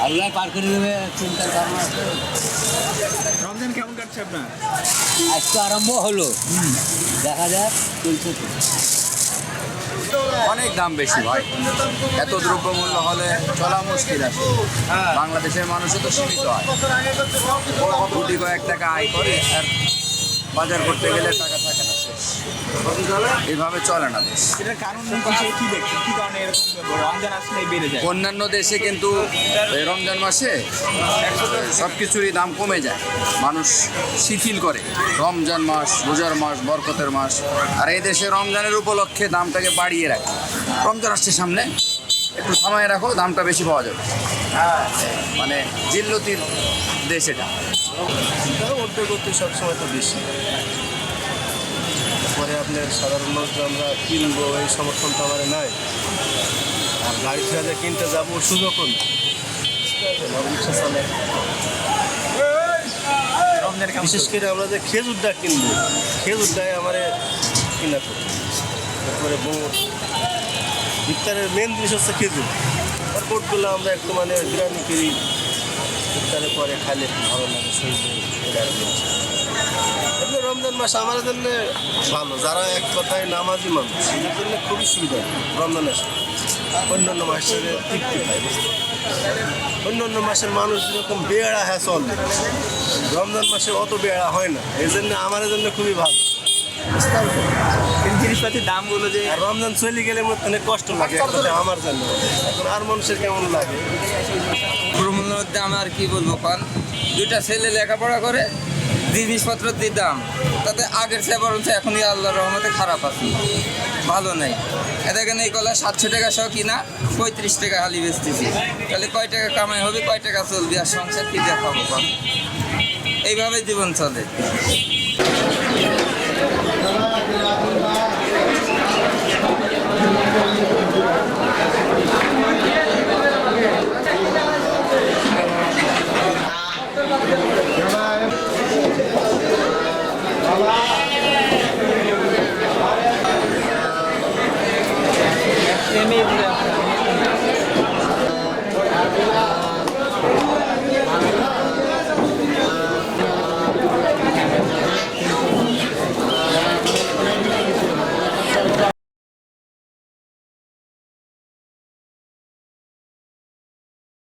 আল্লাহ পার করে দেবে, চিন্তার কারণ আছে। রমজান কেমন কাটছে আপনার? আজ তো আরম্ভ হলো, দেখা যাক চলছে তো। অনেক দাম বেশি ভাই, এত দ্রব্যমূল্য হলে চলা মুশকিল আছে। বাংলাদেশের মানুষও তো সীমিত হয়, কোটি কয়েক টাকা আয় করে আর বাজার করতে গেলে টাকা থাকে না, শেষ। এভাবে চলে না দেশ। এটার কারণ হিসেবে কি দেখছেন, কি কারণে এরকম রমজান আসলে বেড়ে যায়? অন্যান্য দেশে কিন্তু এই রমজান মাসে সব কিছুরই দাম কমে যায়, মানুষ শিথিল করে। রমজান মাস রোজার মাস, বরকতের মাস, আর এই দেশে রমজানের উপলক্ষে দামটাকে বাড়িয়ে রাখে। রমজান আসছে সামনে, একটু সময় রাখো, দামটা বেশি পাওয়া যাবে। মানে জিল্লতির দেশ এটা। উদ্যোগতি সবসময় তো বেশি, পরে আপনার সাধারণ মানুষ আমরা কিনবো এই সমর্থন তো আমার নাই, আর গাড়ি থেকে কিনতে যাবো সুযোগও না, রিক্সা চলে। রমজান কেমন বিশেষ করে আমরা যে খেজুরটা কিনবো, খেজুরটাই আমার কিনা করতে, তারপরে ইফতারের মেন জিনিস হচ্ছে খেজুর। আর কোটগুলো আমরা একটু মানে বিরিয়ানি করি, ইফতারের পরে খাইলে ভালো লাগে শরীরে। এমনি রমজান মাস আমার জন্য ভালো, যারা এক কথায় নামাজি মানুষ সেদের জন্য খুবই সুবিধা। রমজান আসে অন্যান্য মাসের তৃপ্তি পায়, অন্যান্য মাসের মানুষ যেরকম বেড়া হ্যাঁ চলে, রমজান মাসে অত বেড়া হয় না, এই জন্য আমার জন্য খুবই ভালো। এই জিনিসপাতির দামগুলো যে আর রমজান চলে গেলে অনেক কষ্ট লাগে এক কথায় আমার জন্য। এখন আর মানুষের কেমন লাগে? ভ্রমণের দাম আর কি বলবো, কারণ দুইটা ছেলে লেখাপড়া করে, জিনিসপত্রের যে দাম তাতে আগের চেয়ে বরঞ্চ এখনই আল্লাহর রহমতে খারাপ আছে, ভালো নেই। এখানে এই কলা 700 টাকা সহ কিনা 35 টাকা হালি বেচতেছি, তাহলে কয় টাকা কামাই হবে, কয় টাকা চলবে, আর সংসার কি দেখাবো? এইভাবে জীবন চলে।